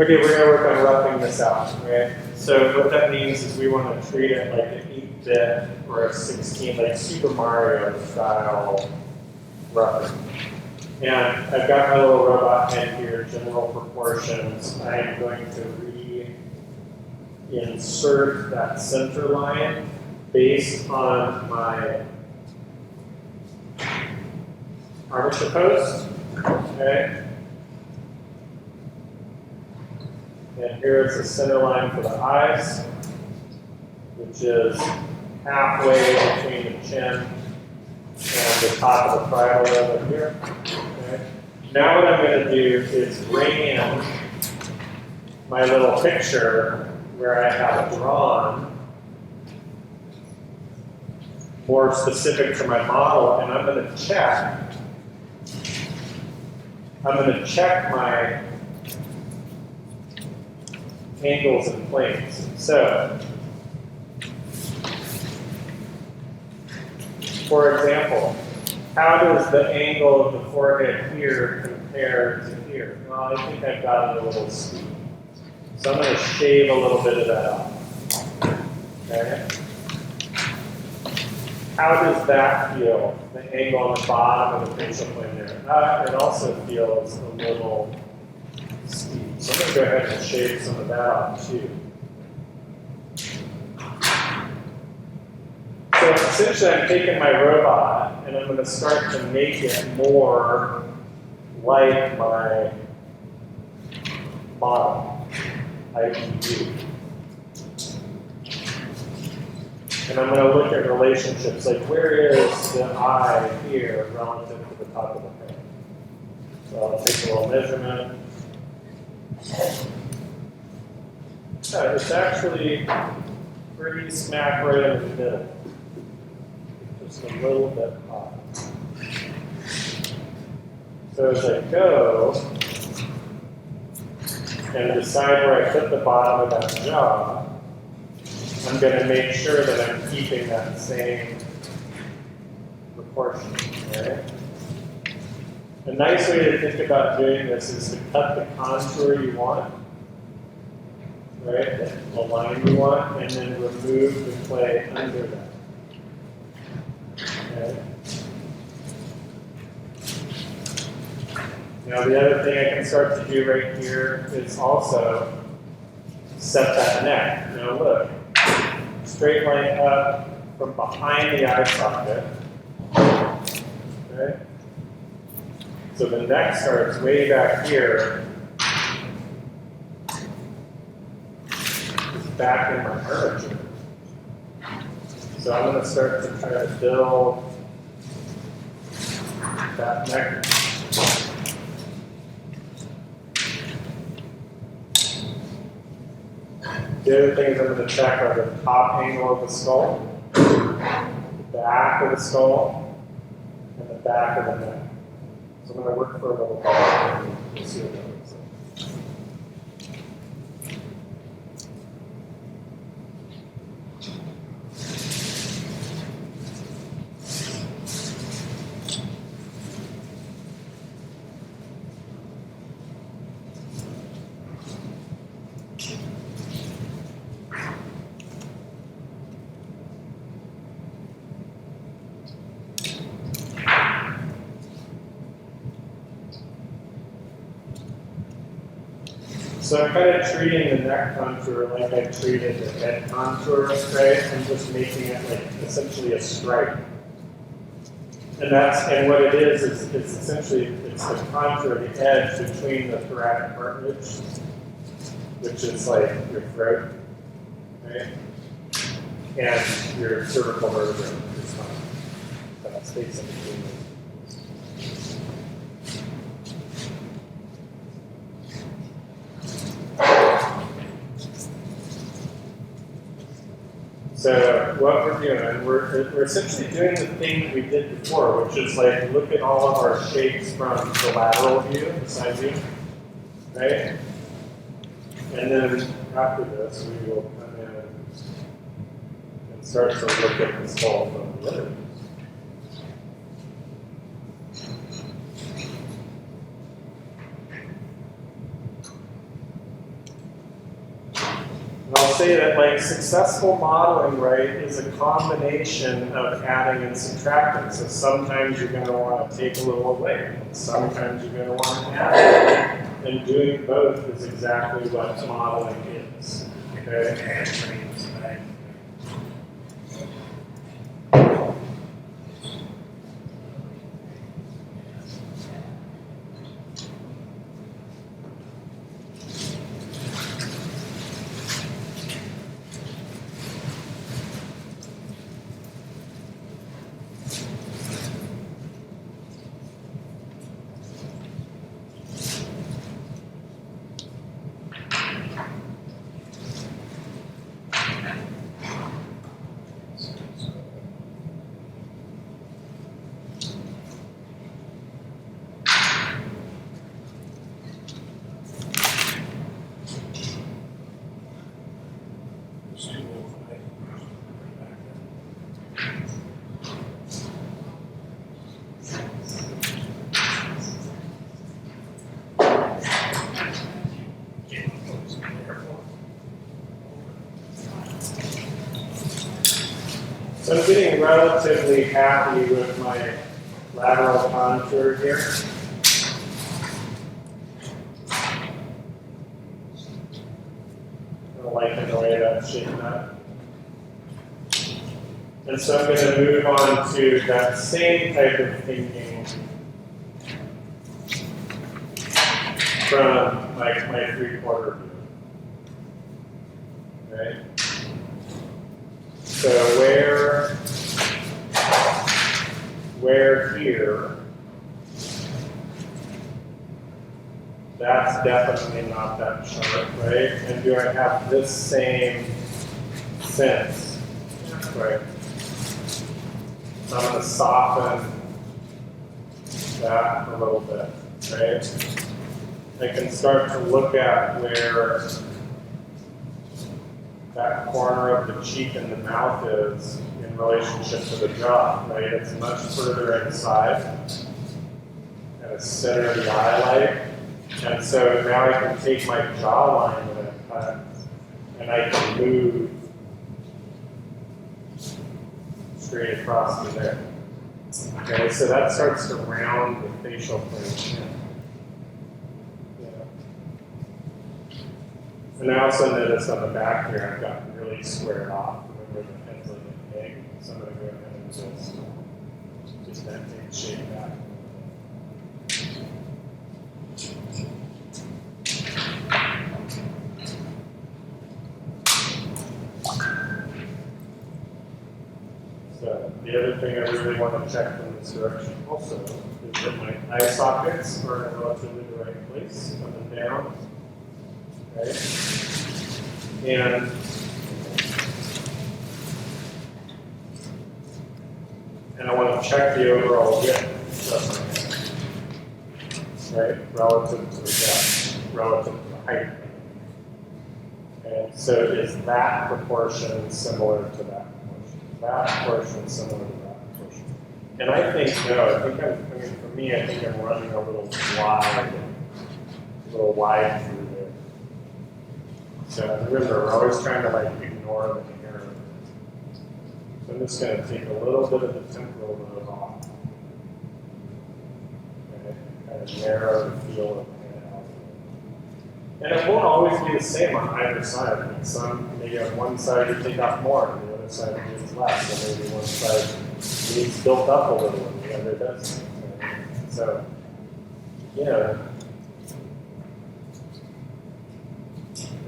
Okay, we're going to work on roughing this out, right? So what that means is we want to treat it like an 8-bit or a 16, like Super Mario style roughing. And I've got my little robot head here, general proportions. I'm going to reinsert that center line based on my armature post, okay? And here's the center line for the eyes, which is halfway between the chin and the top of the parietal over here. Okay. Now what I'm going to do is bring in my little picture where I have it drawn more specific to my model, and I'm going to check my angles and planes. So, for example, how does the angle of the forehead here compare to here? Well, I think I've got it a little steep. So I'm going to shave a little bit of that off. Okay? How does that feel? The angle on the bottom of the facial plane there. It also feels a little steep. So I'm going to go ahead and shave some of that off too. So essentially I'm taking my robot and I'm going to start to make it more like my model, IPU. And I'm going to look at relationships, like where is the eye here relative to the top of the head? So I'll take a little measurement. It's actually pretty smack right in the middle. Just a little bit high. So as I go and decide where I put the bottom of that jaw, I'm going to make sure that I'm keeping that same proportion. Right? A nice way to think about doing this is to cut the contour you want, right? The line you want, and then remove the clay under that. Okay. Now the other thing I can start to do right here is also set that neck. Now look, straight line up from behind the eye socket. Okay. So the neck starts way back here. It's back in my armature. So I'm going to start to try to build that neck. The other things I'm going to check are the top angle of the skull, the back of the skull, and the back of the neck. So I'm going to work for a little while and see what that looks like. So I'm kind of treating the neck contour like I treated the head contour, right? I'm just making it like essentially a stripe. And what it is it's essentially it's the contour, the edge between the thoracic cartilage, which is like your throat, right? And your cervical vertebra, your spine. That space in between them. So what we're doing, we're essentially doing the thing that we did before, which is like look at all of our shapes from the lateral view, the side view, right? And then after this, we will come in and start to look at the skull from the other view. say that like successful modeling, right, is a combination of adding and subtracting. So sometimes you're going to want to take a little away, and sometimes you're going to want to add. And doing both is exactly what modeling is. Okay. So I'm getting relatively happy with my lateral contour here. I like the way that's shaping up. And so I'm going to move on to that same type of thinking from like my 3/4 view. Right? So where here, that's definitely not that sharp, right? And do I have this same sense, right? So I'm going to soften that a little bit, right? I can start to look at where that corner of the cheek and the mouth is in relationship to the jaw, right? It's much further inside and it's center of the eye. And so now I can take my jawline that I cut and I can move straight across to there. Okay, so that starts to round the facial plane. And I also notice on the back here, I've gotten really squared off. Remember the head's like an egg. So I'm going to go ahead and just that thing shape back. So the other thing I really want to check from this direction also is that my eye sockets are in relatively the right place, up and down. Right? And I want to check the overall width of my head, right? Relative to the depth, relative to the height. And so is that proportion similar to that proportion? That proportion similar to that proportion? And I think no. I mean, for me, I think I'm running a little wide through there. So remember, we're always trying to like ignore the hair. So I'm just going to take a little bit of the temporal lobe off. Okay, kind of narrow the field of the head out. And it won't always be the same on either side. I mean, maybe on one side you take off more, and the other side it needs less. Or maybe one side needs built up a little, and the other doesn't. So, yeah.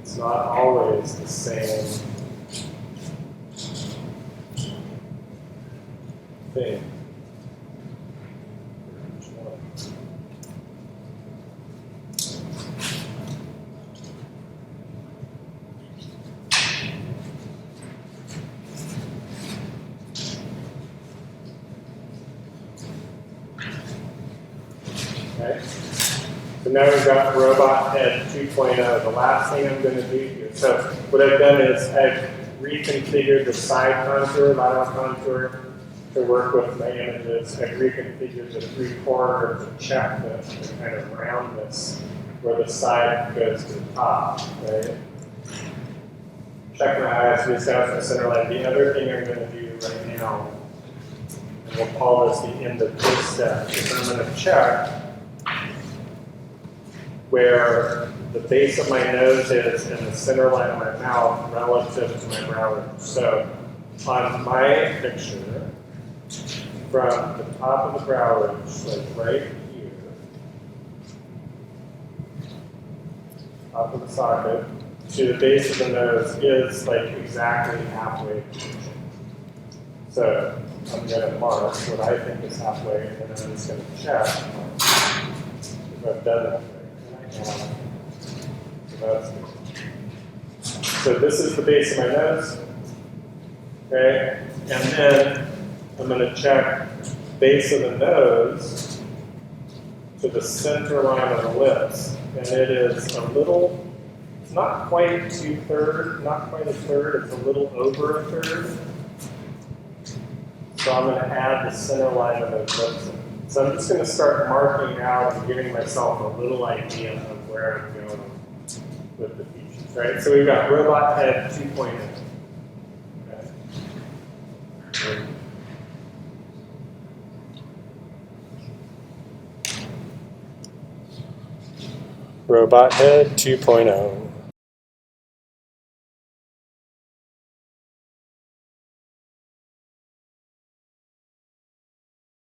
It's not always the same thing. Okay. So now we've got Robot Head 2.0. The last thing I'm going to do here. So what I've done is I've reconfigured the side contour, lateral contour, to work with my images. I've reconfigured the 3/4 to check the kind of roundness where the side goes to the top, right? check my eyes, we establish my center line. The other thing I'm going to do right now, and we'll call this the end of this step, is I'm going to check where the base of my nose is and the center line of my mouth relative to my brow ridge. So on my picture, from the top of the brow ridge, like right here, top of the socket, to the base of the nose is like exactly halfway to the chin. So I'm going to mark what I think is halfway, and then I'm just going to check if I've done that right. And I have. So that's good. So this is the base of my nose. Okay? And then I'm going to check base of the nose to the center line of the lips. And it is a little, it's not quite 2/3, not quite a third, it's a little over a third. So I'm going to add the center line of those lips in. So I'm just going to start marking out and giving myself a little idea of where I'm going with the features, right? So we've got robot head 2.0. Okay. Robot head 2.0.